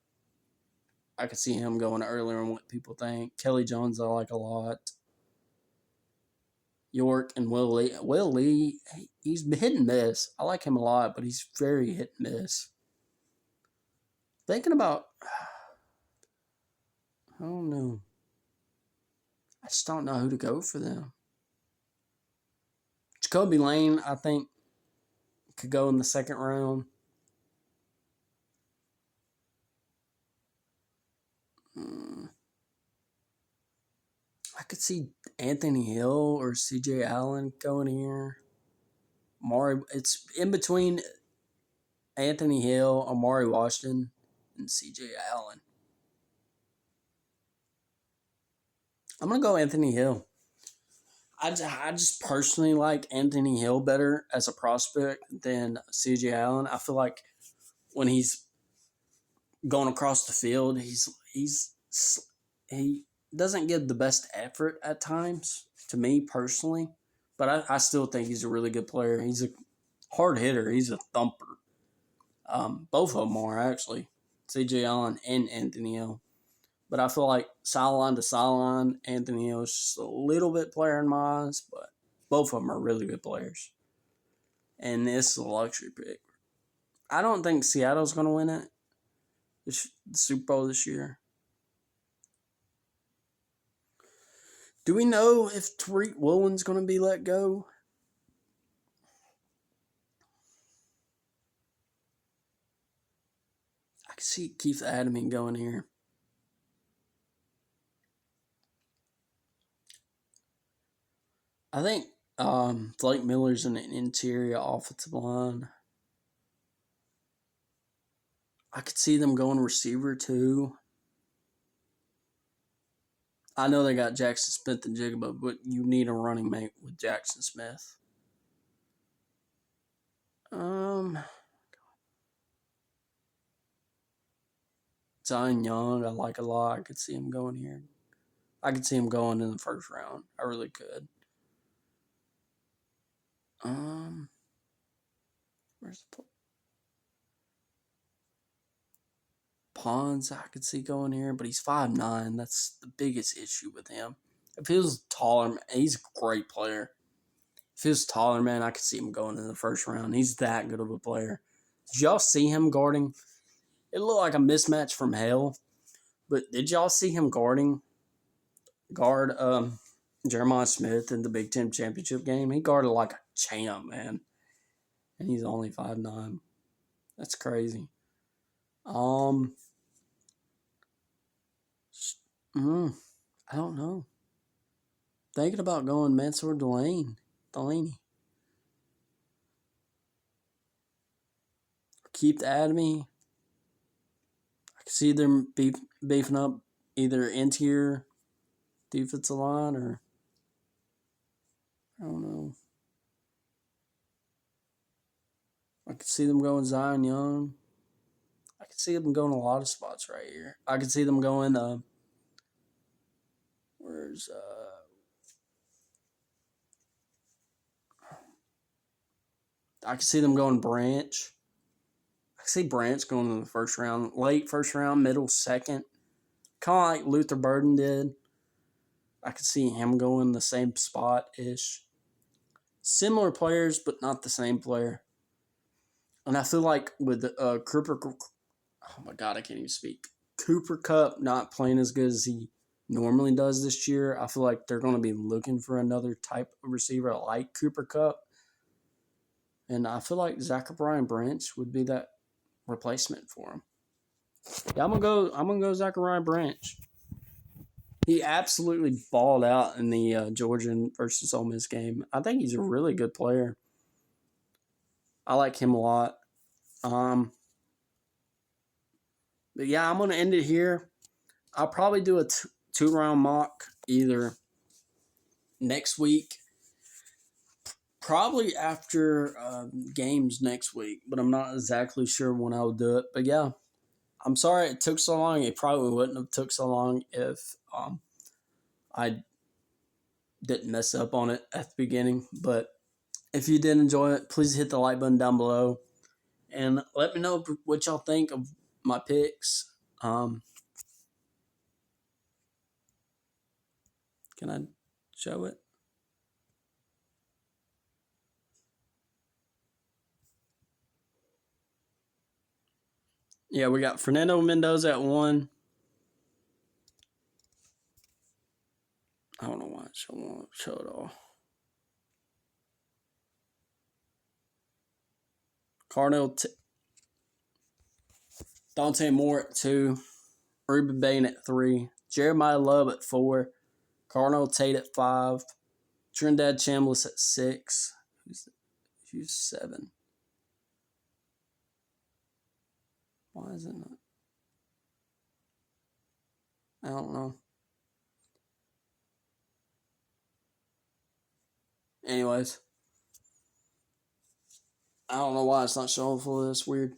A: I could see him going earlier than what people think. Kelly Jones, I like a lot. York and Will Lee. Will Lee, he's hit and miss. I like him a lot, but he's very hit and miss. Thinking about, I don't know. I just don't know who to go for them. Jacoby Lane, I think, could go in the second round. I could see Anthony Hill or C.J. Allen going here. It's in between Anthony Hill, Amari Washington, and C.J. Allen. I'm going to go Anthony Hill. I just personally like Anthony Hill better as a prospect than CJ Allen. I feel like when he's going across the field, he doesn't give the best effort at times to me personally, but I still think he's a really good player. He's a hard hitter. He's a thumper. Both of them are actually CJ Allen and Anthony Hill. But I feel like sideline to sideline, Anthony Hill is just a little bit player in my eyes, but both of them are really good players. And this is a luxury pick. I don't think Seattle's going to win it, the Super Bowl this year. Do we know if Tariq Woolen's going to be let go? I can see Keith Adamy going here. I think Blake Miller's in an interior offensive line. I could see them going receiver too. I know they got Jackson Smith and Jigaba, but you need a running mate with Jackson Smith. Zion Young, I like a lot. I could see him going here. I could see him going in the first round. I really could. Where's the Pons? I could see going here, but he's 5'9". That's the biggest issue with him. If he was taller, he's a great player. If he was taller, man, I could see him going in the first round. He's that good of a player. Did y'all see him guarding? It looked like a mismatch from hell. But did y'all see him guard Jeremiah Smith in the Big Ten championship game? He guarded like a champ, man. And he's only 5'9". That's crazy. I don't know. Thinking about going Mansour Delaney. Keep the Adamy. I can see them beefing up either interior defensive line or I don't know. I could see them going Zion Young. I could see them going a lot of spots right here. I could see them going where's I could see them going Branch. I could see Branch going in the first round, late first round, middle second. Kind of like Luther Burden did. I could see him going the same spot-ish. Similar players, but not the same player. And I feel like with Cooper, oh my God, I can't even speak. Cooper Kupp not playing as good as he normally does this year. I feel like they're going to be looking for another type of receiver like Cooper Kupp. And I feel like Zachariah Branch would be that replacement for him. Yeah, I'm gonna go Zachariah Branch. He absolutely balled out in the Georgia versus Ole Miss game. I think he's a really good player. I like him a lot. But yeah, I'm gonna end it here. I'll probably do a two-round mock either next week, probably after games next week, but I'm not exactly sure when I'll do it. But yeah, I'm sorry it took so long. It probably wouldn't have took so long if I didn't mess up on it at the beginning. But if you did enjoy it, please hit the like button down below and let me know what y'all think of my picks. Can I show it? Yeah, we got Fernando Mendoza at 1. I don't know why I won't show it all. Dante Moore at 2. Ruben Bain at 3. Jeremiah Love at 4. Carnell Tate at 5. Trinidad Chambliss at 6. Who's 7? Why is it not? I don't know. Anyways, I don't know why it's not showing full. That's weird.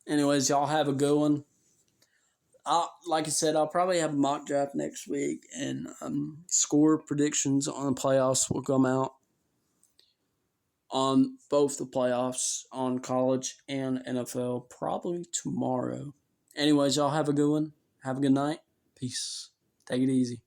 A: Anyways, y'all have a good one. Like I said, I'll probably have a mock draft next week, and score predictions on the playoffs will come out on both the playoffs on college and NFL probably tomorrow. Anyways, y'all have a good one. Have a good night. Peace. Take it easy.